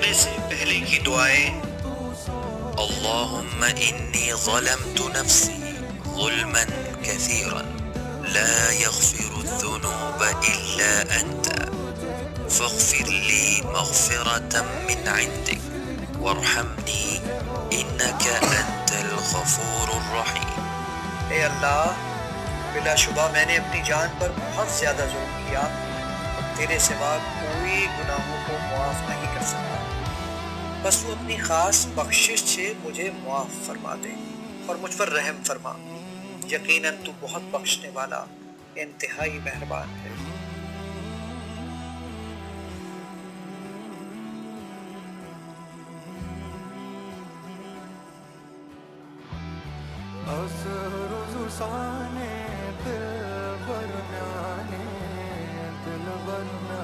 مرنے سے پہلے کی دعائیں: اللهم إني ظلمت نفسي ظلما كثيرا لا يغفر الذنوب إلا أنت فاغفر لي مغفرة من عندك وارحمني إنك أنت الغفور الرحيم. اے اللہ، بلا شبہ میں نے اپنی جان پر بہت زیادہ ظلم کیا، تیرے سوا کوئی گناہوں کو معاف نہیں کر سکتا، بس تو اپنی خاص بخشش سے مجھے معاف فرما دے اور مجھ پر رحم فرما، یقیناً تو بہت بخشنے والا انتہائی مہربان ہے۔ سانے دل برنانے دل برنا